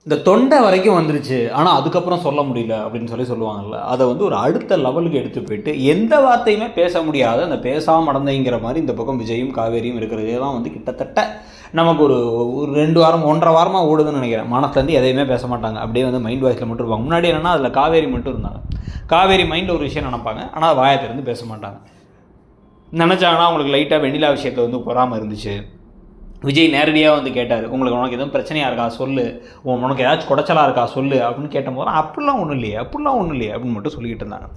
இந்த தொண்டை வரைக்கும் வந்துருச்சு, ஆனால் அதுக்கப்புறம் சொல்ல முடியல அப்படின்னு சொல்லுவாங்கல்ல, அதை வந்து ஒரு அடுத்த லெவலுக்கு எடுத்து போயிட்டு எந்த வார்த்தையுமே பேச முடியாத அந்த பேசாமல் மடந்தைங்கிற மாதிரி இந்த பக்கம் விஜயும் காவேரியும் இருக்கிறதே தான் வந்து கிட்டத்தட்ட நமக்கு ஒரு ஒரு 2 வாரம் 1.5 வாரமாக ஓடுதுன்னு நினைக்கிறேன். மனசுலேருந்து எதையுமே பேச மாட்டாங்க, அப்படியே வந்து மைண்ட் வாய்ஸில் மட்டும் இருப்பாங்க. முன்னாடி என்னென்னா அதில் காவேரி மட்டும் இருந்தாங்க. காவேரி மைண்டில் ஒரு விஷயம் நினைப்பாங்க, ஆனால் வாயத்திலேருந்து பேச மாட்டாங்க. நினச்சாங்கன்னா அவங்களுக்கு லைட்டாக வெண்ணிலா விஷயத்தில் வந்து பொறாமல் இருந்துச்சு. விஜய் நேரடியாக வந்து கேட்டார், உங்களுக்கு உனக்கு எதுவும் பிரச்சனையாக இருக்கா சொல்லு, உனக்கு ஏதாச்சும் குடைச்சலாக இருக்கா சொல்லு அப்படின்னு கேட்டபோது அப்படிலாம் ஒன்றும் இல்லையே அப்படின்னு மட்டும் சொல்லிக்கிட்டு இருந்தாங்க.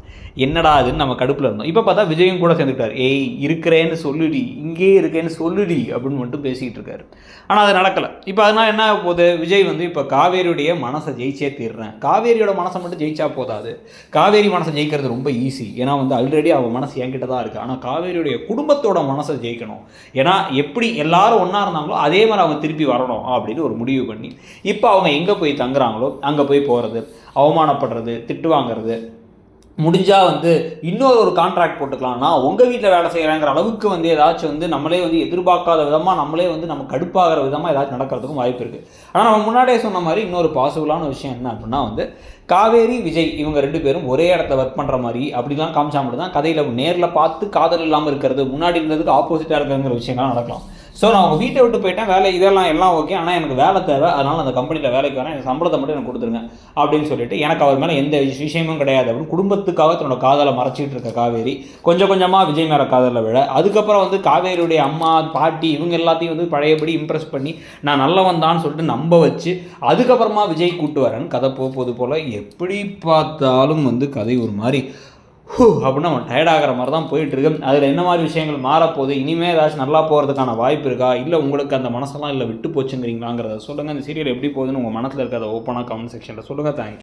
என்னடா அதுன்னு நம்ம கடுப்பில் இருந்தோம். இப்போ பார்த்தா விஜயும் கூட சேர்ந்துக்கிட்டார். ஏய் இருக்கிறேன்னு சொல்லுடி, இங்கேயே இருக்கேன்னு சொல்லுடி அப்படின்னு மட்டும் பேசிக்கிட்டு இருக்காரு. ஆனால் அது நடக்கலை. இப்போ அதனால் என்ன போகுது, விஜய் வந்து இப்போ காவேரியுடைய மனசை ஜெயிச்சே தீர்றேன். காவேரியோட மனசை மட்டும் ஜெயிச்சா போதாது, காவேரி மனசை ஜெயிக்கிறது ரொம்ப ஈஸி. ஏன்னா வந்து ஆல்ரெடி அவன் மனசு என்கிட்ட தான் இருக்குது. ஆனால் காவேரியுடைய குடும்பத்தோட மனசை ஜெயிக்கணும். ஏன்னா எப்படி எல்லாரும் ஒன்றா இருந்தாங்களோ அதே மாதிரி அவங்க திருப்பி வரணும் அப்படின்னு ஒரு முடிவு பண்ணி இப்போ அவங்க எங்கே போய் தங்குறாங்களோ அங்கே போய் போகிறது, அவமானப்படுறது, திட்டு வாங்கிறது, முடிஞ்சால் வந்து இன்னொரு கான்ட்ராக்ட் போட்டுக்கலாம்னா உங்கள் வீட்டில் வேலை செய்கிறாங்கிற அளவுக்கு வந்து ஏதாச்சும் வந்து நம்மளே வந்து எதிர்பார்க்காத விதமாக நம்மளே வந்து நம்ம கடுப்பாகிற விதமாக ஏதாச்சும் நடக்கிறதுக்கும் வாய்ப்பு இருக்குது. ஆனால் நம்ம முன்னாடியே சொன்ன மாதிரி இன்னொரு பாசிபிளான விஷயம் என்ன அப்படின்னா வந்து காவேரி விஜய் இவங்க 2 பேரும் ஒரே இடத்துல ஒர்க் பண்ணுற மாதிரி அப்படிலாம் காமிச்சா மட்டும் தான் கதையில் நேரில் பார்த்து காதல் இல்லாமல் இருக்கிறது, முன்னாடி இருந்ததுக்கு ஆப்போசிட்டாக இருக்கிறங்கிற விஷயங்கள்லாம் நடக்கலாம். ஸோ நான் அவங்க வீட்டை விட்டு போயிட்டேன், வேலை இதெல்லாம் எல்லாம் ஓகே, ஆனால் எனக்கு வேலை தேவை, அதனால் அந்த கம்பெனியில் வேலைக்கு வரேன், எனக்கு சம்பளத்தை மட்டும் எனக்கு கொடுத்துருங்க அப்படின்னு சொல்லிட்டு எனக்கு அவர் மேலே எந்த விஷயமும் கிடையாது அப்படின்னு குடும்பத்துக்காக தன்னோட காதலை மறைச்சிட்டு இருக்க காவேரி கொஞ்சம் கொஞ்சமாக விஜய் மேலே காதலில் விழ, அதுக்கப்புறம் வந்து காவேரியுடைய அம்மா பாட்டி இவங்க எல்லாத்தையும் வந்து பழையபடி இம்ப்ரெஸ் பண்ணி நான் நல்லவன் தான் சொல்லிட்டு நம்ப வச்சு அதுக்கப்புறமா விஜய் கூட்டு வரேன்னு கதை போகுது போல். எப்படி பார்த்தாலும் வந்து கதை ஒரு மாதிரி அப்படின்னு அவன் டயர்டாகிற மாதிரி தான் போயிட்டுருக்கு. அதில் என்ன மாதிரி விஷயங்கள் மாறப்போகுது, இனிமேல் ஏதாச்சும் நல்லா போகிறதுக்கான வாய்ப்பு இருக்கா, இல்லை உங்களுக்கு அந்த மனசெல்லாம் இல்லை விட்டு போச்சுங்கிறீங்களாங்கிறத சொல்லுங்கள். இந்த சீரியல் எப்படி போகுதுன்னு உங்கள் மனசில் இருக்கிறத ஓப்பனாக கமெண்ட் செக்ஷனில் சொல்லுங்கள். தேங்க்யூ.